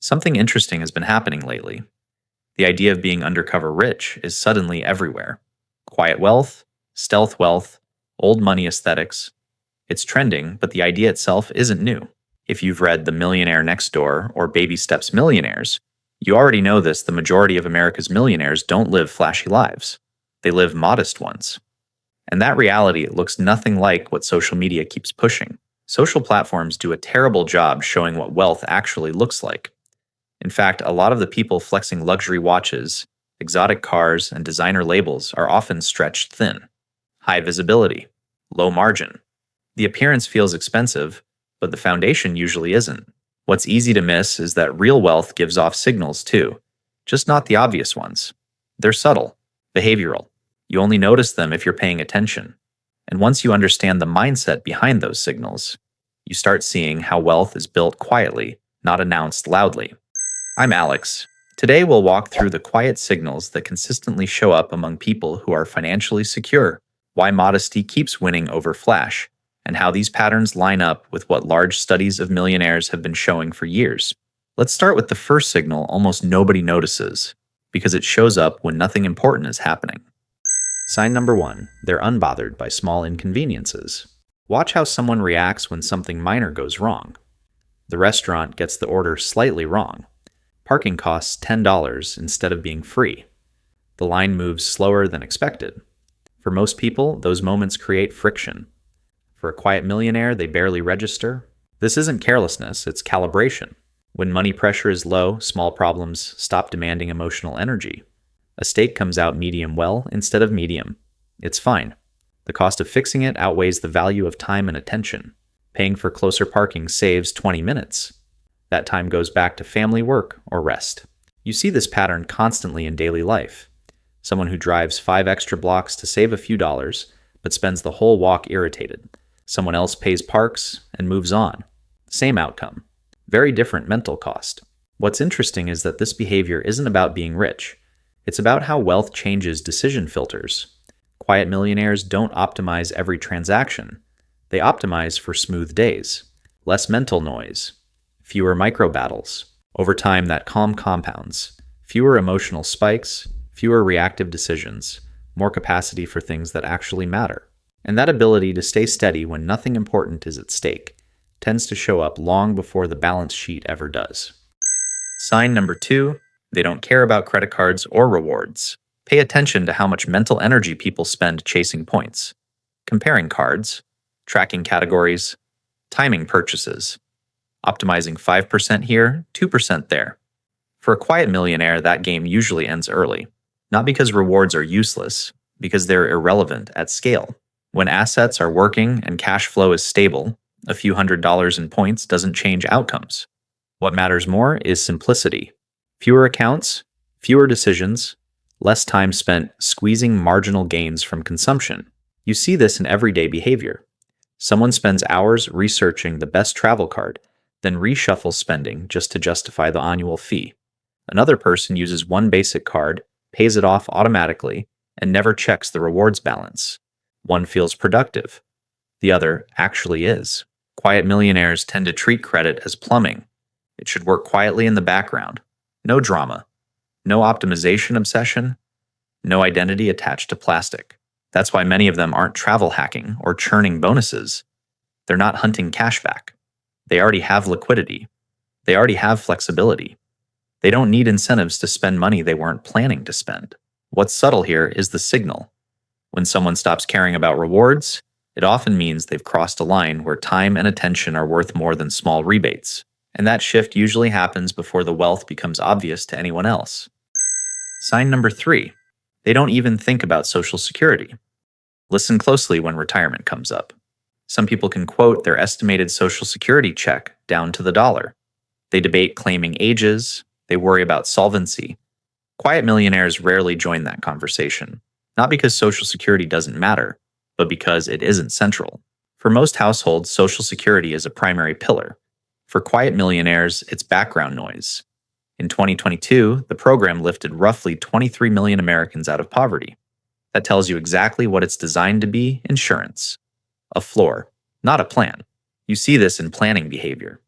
Something interesting has been happening lately. The idea of being undercover rich is suddenly everywhere. Quiet wealth, stealth wealth, old money aesthetics. It's trending, but the idea itself isn't new. If you've read The Millionaire Next Door or Baby Steps Millionaires, you already know this: the majority of America's millionaires don't live flashy lives. They live modest ones. And that reality looks nothing like what social media keeps pushing. Social platforms do a terrible job showing what wealth actually looks like. In fact, a lot of the people flexing luxury watches, exotic cars, and designer labels are often stretched thin. High visibility, low margin. The appearance feels expensive, but the foundation usually isn't. What's easy to miss is that real wealth gives off signals too, just not the obvious ones. They're subtle, behavioral. You only notice them if you're paying attention. And once you understand the mindset behind those signals, you start seeing how wealth is built quietly, not announced loudly. I'm Alex. Today we'll walk through the quiet signals that consistently show up among people who are financially secure, why modesty keeps winning over flash, and how these patterns line up with what large studies of millionaires have been showing for years. Let's start with the first signal almost nobody notices, because it shows up when nothing important is happening. Sign number 1, they're unbothered by small inconveniences. Watch how someone reacts when something minor goes wrong. The restaurant gets the order slightly wrong. Parking costs $10 instead of being free. The line moves slower than expected. For most people, those moments create friction. For a quiet millionaire, they barely register. This isn't carelessness, it's calibration. When money pressure is low, small problems stop demanding emotional energy. A steak comes out medium well instead of medium. It's fine. The cost of fixing it outweighs the value of time and attention. Paying for closer parking saves 20 minutes. That time goes back to family, work, or rest. You see this pattern constantly in daily life. Someone who drives 5 extra blocks to save a few dollars, but spends the whole walk irritated. Someone else pays parks and moves on. Same outcome. Very different mental cost. What's interesting is that this behavior isn't about being rich. It's about how wealth changes decision filters. Quiet millionaires don't optimize every transaction. They optimize for smooth days, less mental noise, fewer micro battles. Over time, that calm compounds. Fewer emotional spikes, fewer reactive decisions, more capacity for things that actually matter. And that ability to stay steady when nothing important is at stake tends to show up long before the balance sheet ever does. Sign number 2, they don't care about credit cards or rewards. Pay attention to how much mental energy people spend chasing points, comparing cards, tracking categories, timing purchases, optimizing 5% here, 2% there. For a quiet millionaire, that game usually ends early. Not because rewards are useless, because they're irrelevant at scale. When assets are working and cash flow is stable, a few $100s in points doesn't change outcomes. What matters more is simplicity. Fewer accounts, fewer decisions, less time spent squeezing marginal gains from consumption. You see this in everyday behavior. Someone spends hours researching the best travel card, then reshuffles spending just to justify the annual fee. Another person uses one basic card, pays it off automatically, and never checks the rewards balance. One feels productive. The other actually is. Quiet millionaires tend to treat credit as plumbing. It should work quietly in the background. No drama. No optimization obsession. No identity attached to plastic. That's why many of them aren't travel hacking or churning bonuses. They're not hunting cashback. They already have liquidity. They already have flexibility. They don't need incentives to spend money they weren't planning to spend. What's subtle here is the signal. When someone stops caring about rewards, it often means they've crossed a line where time and attention are worth more than small rebates. And that shift usually happens before the wealth becomes obvious to anyone else. Sign number 3, they don't even think about Social Security. Listen closely when retirement comes up. Some people can quote their estimated Social Security check down to the dollar. They debate claiming ages. They worry about solvency. Quiet millionaires rarely join that conversation, not because Social Security doesn't matter, but because it isn't central. For most households, Social Security is a primary pillar. For quiet millionaires, it's background noise. In 2022, the program lifted roughly 23 million Americans out of poverty. That tells you exactly what it's designed to be: insurance. A floor, not a plan. You see this in planning behavior.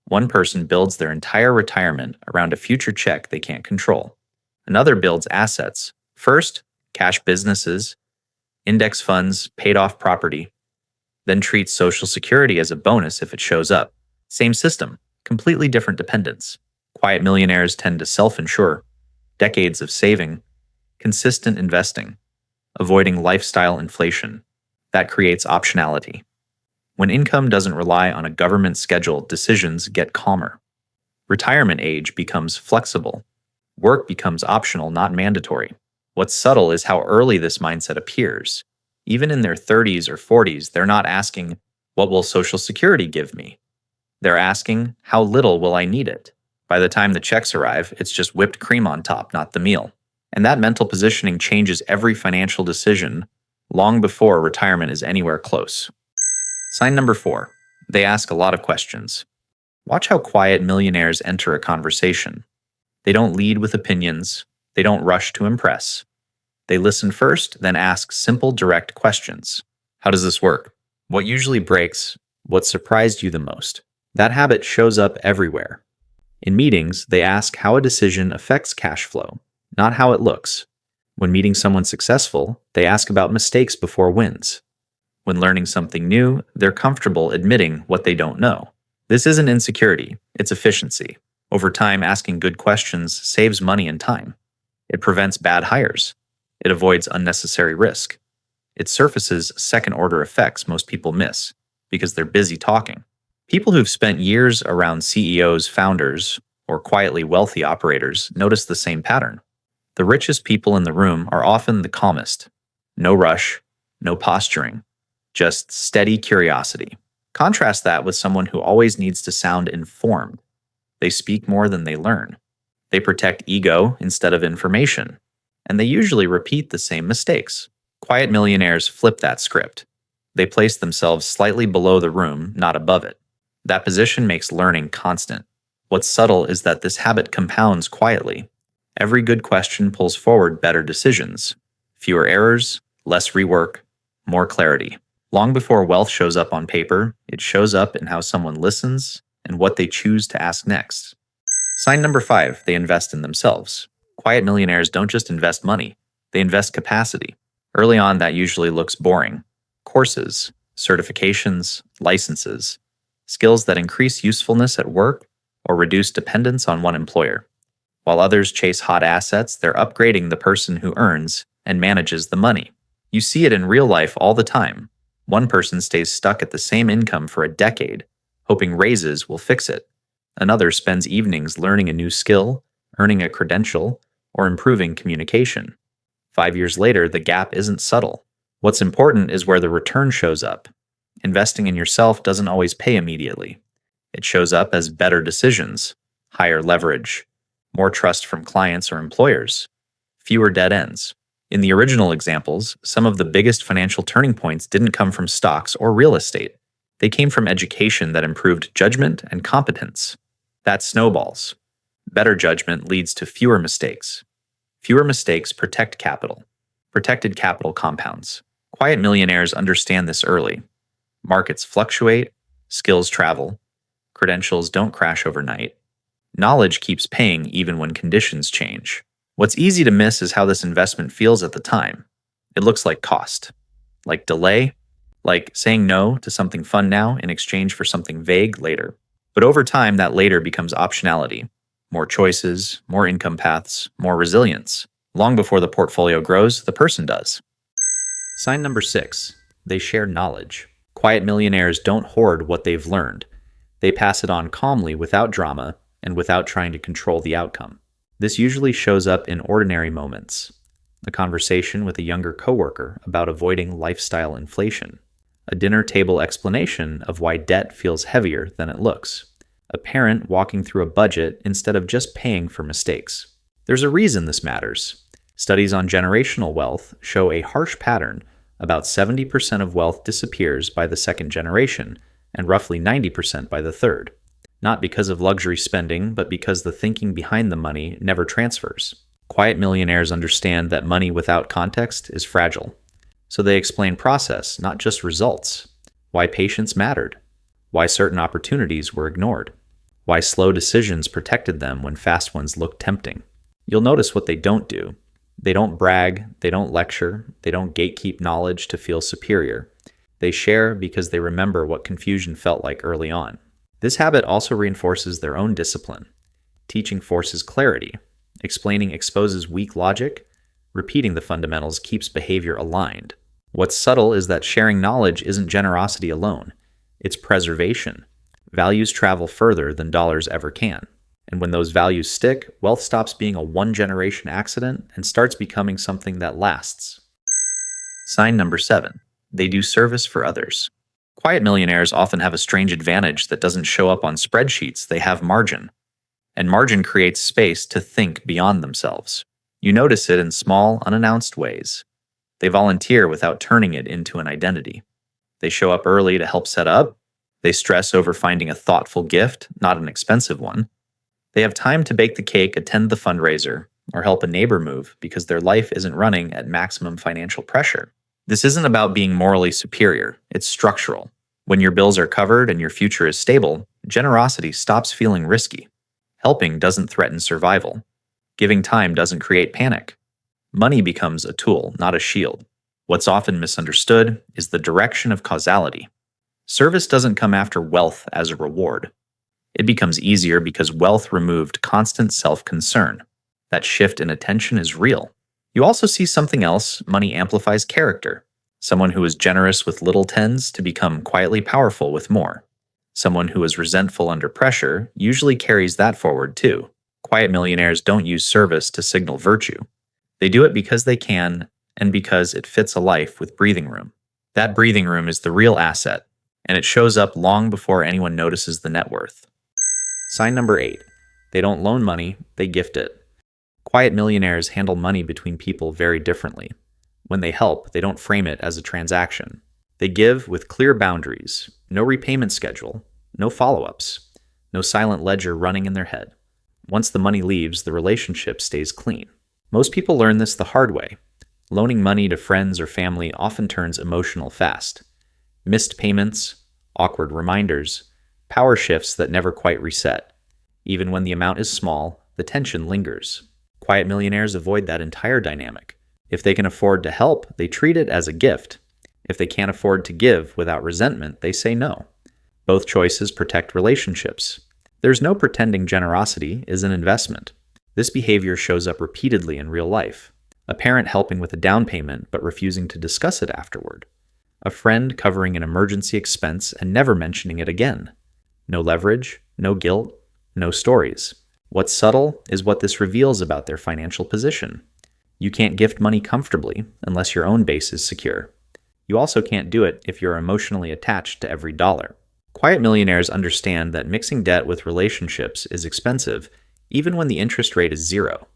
One person builds their entire retirement around a future check they can't control. Another builds assets. First, cash businesses, index funds, paid off property, then treats Social Security as a bonus if it shows up. Same system, completely different dependence. Quiet millionaires tend to self-insure, decades of saving, consistent investing, avoiding lifestyle inflation. That creates optionality. When income doesn't rely on a government schedule, decisions get calmer. Retirement age becomes flexible. Work becomes optional, not mandatory. What's subtle is how early this mindset appears. Even in their 30s or 40s, they're not asking, "What will Social Security give me?" They're asking, "How little will I need it?" By the time the checks arrive, it's just whipped cream on top, not the meal. And that mental positioning changes every financial decision long before retirement is anywhere close. Sign number 4. They ask a lot of questions. Watch how quiet millionaires enter a conversation. They don't lead with opinions. They don't rush to impress. They listen first, then ask simple, direct questions. How does this work? What usually breaks? What surprised you the most? That habit shows up everywhere. In meetings, they ask how a decision affects cash flow, not how it looks. When meeting someone successful, they ask about mistakes before wins. When learning something new, they're comfortable admitting what they don't know. This isn't insecurity, it's efficiency. Over time, asking good questions saves money and time. It prevents bad hires. It avoids unnecessary risk. It surfaces second-order effects most people miss because they're busy talking. People who've spent years around CEOs, founders, or quietly wealthy operators notice the same pattern. The richest people in the room are often the calmest. No rush, no posturing, just steady curiosity. Contrast that with someone who always needs to sound informed. They speak more than they learn. They protect ego instead of information. And they usually repeat the same mistakes. Quiet millionaires flip that script. They place themselves slightly below the room, not above it. That position makes learning constant. What's subtle is that this habit compounds quietly. Every good question pulls forward better decisions. Fewer errors, less rework, more clarity. Long before wealth shows up on paper, it shows up in how someone listens and what they choose to ask next. Sign number 5, they invest in themselves. Quiet millionaires don't just invest money, they invest capacity. Early on, that usually looks boring. Courses, certifications, licenses, skills that increase usefulness at work or reduce dependence on one employer. While others chase hot assets, they're upgrading the person who earns and manages the money. You see it in real life all the time. One person stays stuck at the same income for a decade, hoping raises will fix it. Another spends evenings learning a new skill, earning a credential, or improving communication. 5 years later, the gap isn't subtle. What's important is where the return shows up. Investing in yourself doesn't always pay immediately. It shows up as better decisions, higher leverage, more trust from clients or employers, fewer dead ends. In the original examples, some of the biggest financial turning points didn't come from stocks or real estate. They came from education that improved judgment and competence. That snowballs. Better judgment leads to fewer mistakes. Fewer mistakes protect capital. Protected capital compounds. Quiet millionaires understand this early. Markets fluctuate, skills travel, credentials don't crash overnight. Knowledge keeps paying even when conditions change. What's easy to miss is how this investment feels at the time. It looks like cost, like delay, like saying no to something fun now in exchange for something vague later. But over time, that later becomes optionality. More choices, more income paths, more resilience. Long before the portfolio grows, the person does. Sign number 6, they share knowledge. Quiet millionaires don't hoard what they've learned. They pass it on calmly without drama and without trying to control the outcome. This usually shows up in ordinary moments. A conversation with a younger coworker about avoiding lifestyle inflation. A dinner table explanation of why debt feels heavier than it looks. A parent walking through a budget instead of just paying for mistakes. There's a reason this matters. Studies on generational wealth show a harsh pattern. About 70% of wealth disappears by the second generation, and roughly 90% by the third. Not because of luxury spending, but because the thinking behind the money never transfers. Quiet millionaires understand that money without context is fragile. So they explain process, not just results. Why patience mattered. Why certain opportunities were ignored. why slow decisions protected them when fast ones looked tempting. You'll notice what they don't do. They don't brag, they don't lecture, they don't gatekeep knowledge to feel superior. They share because they remember what confusion felt like early on. This habit also reinforces their own discipline. Teaching forces clarity. Explaining exposes weak logic. Repeating the fundamentals keeps behavior aligned. What's subtle is that sharing knowledge isn't generosity alone. It's preservation. Values travel further than dollars ever can. And when those values stick, wealth stops being a one-generation accident and starts becoming something that lasts. Sign number 7. They do service for others. Quiet millionaires often have a strange advantage that doesn't show up on spreadsheets. They have margin. And margin creates space to think beyond themselves. You notice it in small, unannounced ways. They volunteer without turning it into an identity. They show up early to help set up. They stress over finding a thoughtful gift, not an expensive one. They have time to bake the cake, attend the fundraiser, or help a neighbor move because their life isn't running at maximum financial pressure. This isn't about being morally superior, it's structural. When your bills are covered and your future is stable, generosity stops feeling risky. Helping doesn't threaten survival. Giving time doesn't create panic. Money becomes a tool, not a shield. What's often misunderstood is the direction of causality. Service doesn't come after wealth as a reward. It becomes easier because wealth removed constant self-concern. That shift in attention is real. You also see something else: money amplifies character. Someone who is generous with little tends to become quietly powerful with more. Someone who is resentful under pressure usually carries that forward too. Quiet millionaires don't use service to signal virtue. They do it because they can, and because it fits a life with breathing room. That breathing room is the real asset, and it shows up long before anyone notices the net worth. Sign number 8. They don't loan money, they gift it. Quiet millionaires handle money between people very differently. When they help, they don't frame it as a transaction. They give with clear boundaries, no repayment schedule, no follow-ups, no silent ledger running in their head. Once the money leaves, the relationship stays clean. Most people learn this the hard way. Loaning money to friends or family often turns emotional fast. Missed payments, awkward reminders, power shifts that never quite reset. Even when the amount is small, the tension lingers. Quiet millionaires avoid that entire dynamic. If they can afford to help, they treat it as a gift. If they can't afford to give without resentment, they say no. Both choices protect relationships. There's no pretending generosity is an investment. This behavior shows up repeatedly in real life. A parent helping with a down payment but refusing to discuss it afterward. A friend covering an emergency expense and never mentioning it again. No leverage, no guilt, no stories. What's subtle is what this reveals about their financial position. You can't gift money comfortably unless your own base is secure. You also can't do it if you're emotionally attached to every dollar. Quiet millionaires understand that mixing debt with relationships is expensive, even when the interest rate is 0.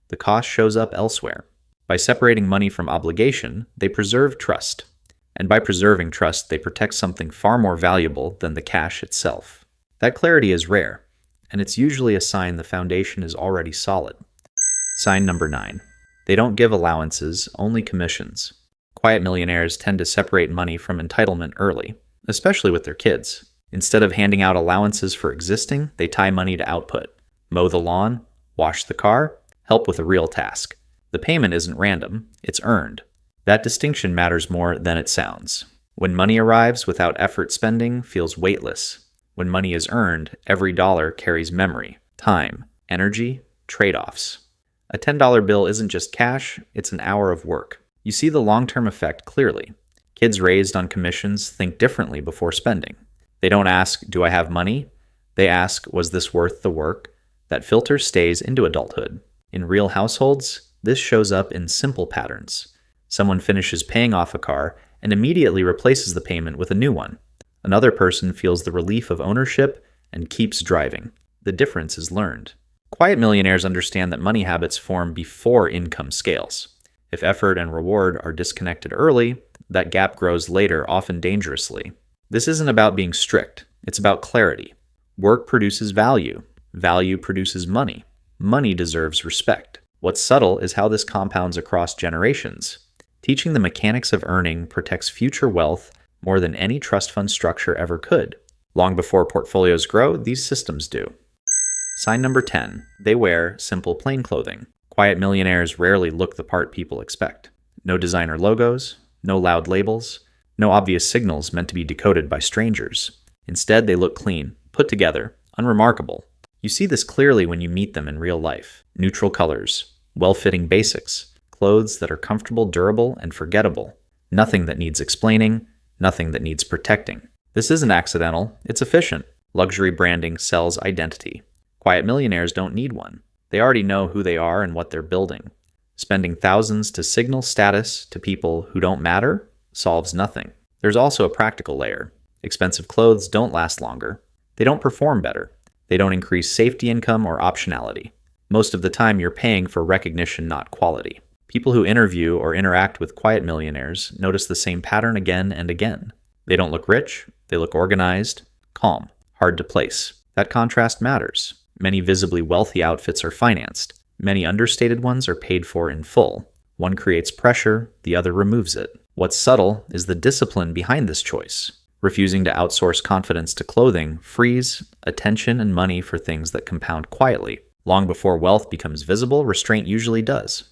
The cost shows up elsewhere. By separating money from obligation, they preserve trust. And by preserving trust, they protect something far more valuable than the cash itself. That clarity is rare, and it's usually a sign the foundation is already solid. Sign number 9. They don't give allowances, only commissions. Quiet millionaires tend to separate money from entitlement early, especially with their kids. Instead of handing out allowances for existing, they tie money to output. Mow the lawn, wash the car, help with a real task. The payment isn't random, it's earned. That distinction matters more than it sounds. When money arrives without effort spending feels weightless. When money is earned, every dollar carries memory, time, energy, trade-offs. A $10 bill isn't just cash, it's an hour of work. You see the long-term effect clearly. Kids raised on commissions think differently before spending. They don't ask, "Do I have money?" They ask, "Was this worth the work?" That filter stays into adulthood. In real households, this shows up in simple patterns. Someone finishes paying off a car and immediately replaces the payment with a new one. Another person feels the relief of ownership and keeps driving. The difference is learned. Quiet millionaires understand that money habits form before income scales. If effort and reward are disconnected early, that gap grows later, often dangerously. This isn't about being strict, it's about clarity. Work produces value. Value produces money. Money deserves respect. What's subtle is how this compounds across generations. Teaching the mechanics of earning protects future wealth more than any trust fund structure ever could. Long before portfolios grow, these systems do. Sign number 10. They wear simple, plain clothing. Quiet millionaires rarely look the part people expect. No designer logos, no loud labels, no obvious signals meant to be decoded by strangers. Instead, they look clean, put together, unremarkable. You see this clearly when you meet them in real life. Neutral colors, well-fitting basics, clothes that are comfortable, durable, and forgettable. Nothing that needs explaining, nothing that needs protecting. This isn't accidental, it's efficient. Luxury branding sells identity. Quiet millionaires don't need one. They already know who they are and what they're building. Spending thousands to signal status to people who don't matter solves nothing. There's also a practical layer. Expensive clothes don't last longer. They don't perform better. They don't increase safety income or optionality. Most of the time, you're paying for recognition, not quality. People who interview or interact with quiet millionaires notice the same pattern again and again. They don't look rich. They look organized, calm, hard to place. That contrast matters. Many visibly wealthy outfits are financed. Many understated ones are paid for in full. One creates pressure, the other removes it. What's subtle is the discipline behind this choice. Refusing to outsource confidence to clothing frees attention and money for things that compound quietly. Long before wealth becomes visible, restraint usually does.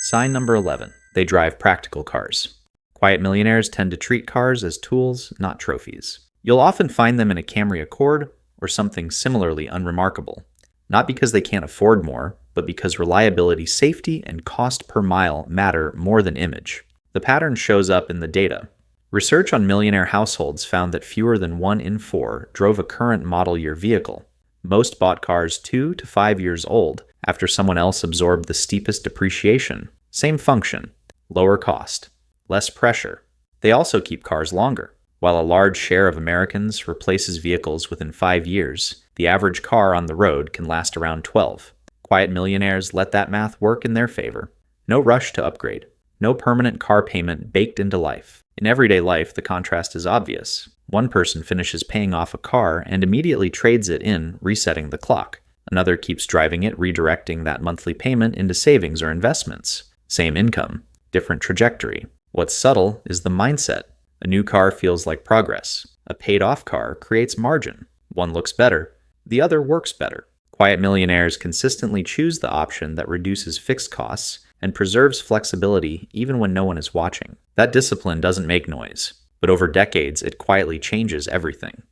Sign number 11. They drive practical cars. Quiet millionaires tend to treat cars as tools, not trophies. You'll often find them in a Camry Accord or something similarly unremarkable. Not because they can't afford more, but because reliability, safety, and cost per mile matter more than image. The pattern shows up in the data. Research on millionaire households found that fewer than 1 in 4 drove a current model year vehicle. Most bought cars 2 to 5 years old after someone else absorbed the steepest depreciation. Same function, lower cost, less pressure. They also keep cars longer. While a large share of Americans replaces vehicles within 5 years, the average car on the road can last around 12. Quiet millionaires let that math work in their favor. No rush to upgrade. No permanent car payment baked into life. In everyday life, the contrast is obvious. One person finishes paying off a car and immediately trades it in, resetting the clock. Another keeps driving it, redirecting that monthly payment into savings or investments. Same income, different trajectory. What's subtle is the mindset. A new car feels like progress. A paid-off car creates margin. One looks better. The other works better. Quiet millionaires consistently choose the option that reduces fixed costs and preserves flexibility even when no one is watching. That discipline doesn't make noise, but over decades, it quietly changes everything.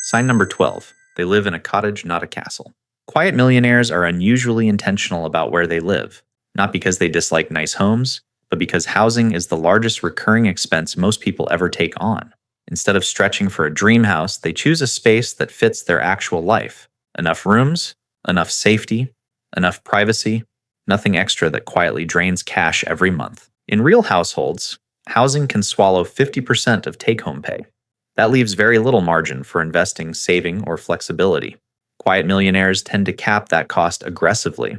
Sign number 12. They live in a cottage, not a castle. Quiet millionaires are unusually intentional about where they live, not because they dislike nice homes, but because housing is the largest recurring expense most people ever take on. Instead of stretching for a dream house, they choose a space that fits their actual life. Enough rooms, enough safety, enough privacy, nothing extra that quietly drains cash every month. In real households, housing can swallow 50% of take-home pay. That leaves very little margin for investing, saving, or flexibility. Quiet millionaires tend to cap that cost aggressively.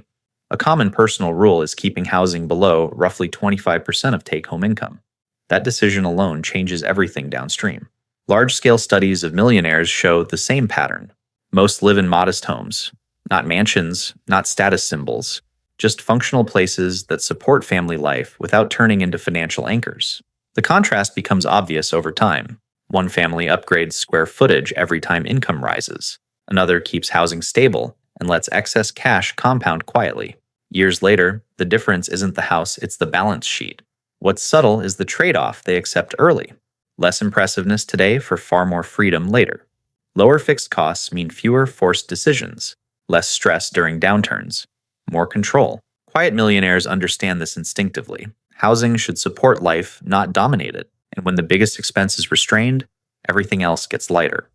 A common personal rule is keeping housing below roughly 25% of take-home income. That decision alone changes everything downstream. Large-scale studies of millionaires show the same pattern. Most live in modest homes, not mansions, not status symbols, just functional places that support family life without turning into financial anchors. The contrast becomes obvious over time. One family upgrades square footage every time income rises. Another keeps housing stable and lets excess cash compound quietly. Years later, the difference isn't the house, it's the balance sheet. What's subtle is the trade-off they accept early. Less impressiveness today for far more freedom later. Lower fixed costs mean fewer forced decisions, less stress during downturns, more control. Quiet millionaires understand this instinctively. Housing should support life, not dominate it. And when the biggest expense is restrained, everything else gets lighter.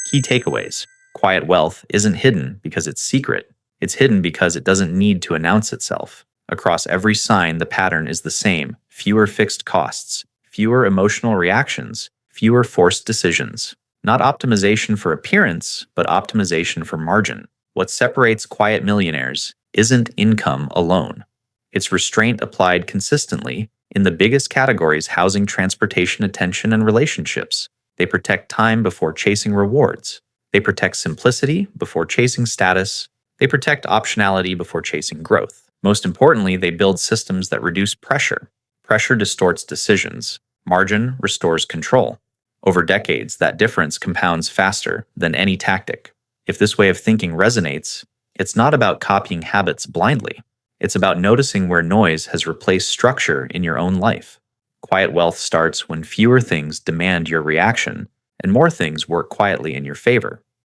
Key takeaways. Quiet wealth isn't hidden because it's secret. It's hidden because it doesn't need to announce itself. Across every sign, the pattern is the same. Fewer fixed costs, fewer emotional reactions, fewer forced decisions. Not optimization for appearance, but optimization for margin. What separates quiet millionaires isn't income alone. It's restraint applied consistently in the biggest categories: housing, transportation, attention, and relationships. They protect time before chasing rewards. They protect simplicity before chasing status. They protect optionality before chasing growth. Most importantly, they build systems that reduce pressure. Pressure distorts decisions. Margin restores control. Over decades, that difference compounds faster than any tactic. If this way of thinking resonates, it's not about copying habits blindly. It's about noticing where noise has replaced structure in your own life. Quiet wealth starts when fewer things demand your reaction and more things work quietly in your favor.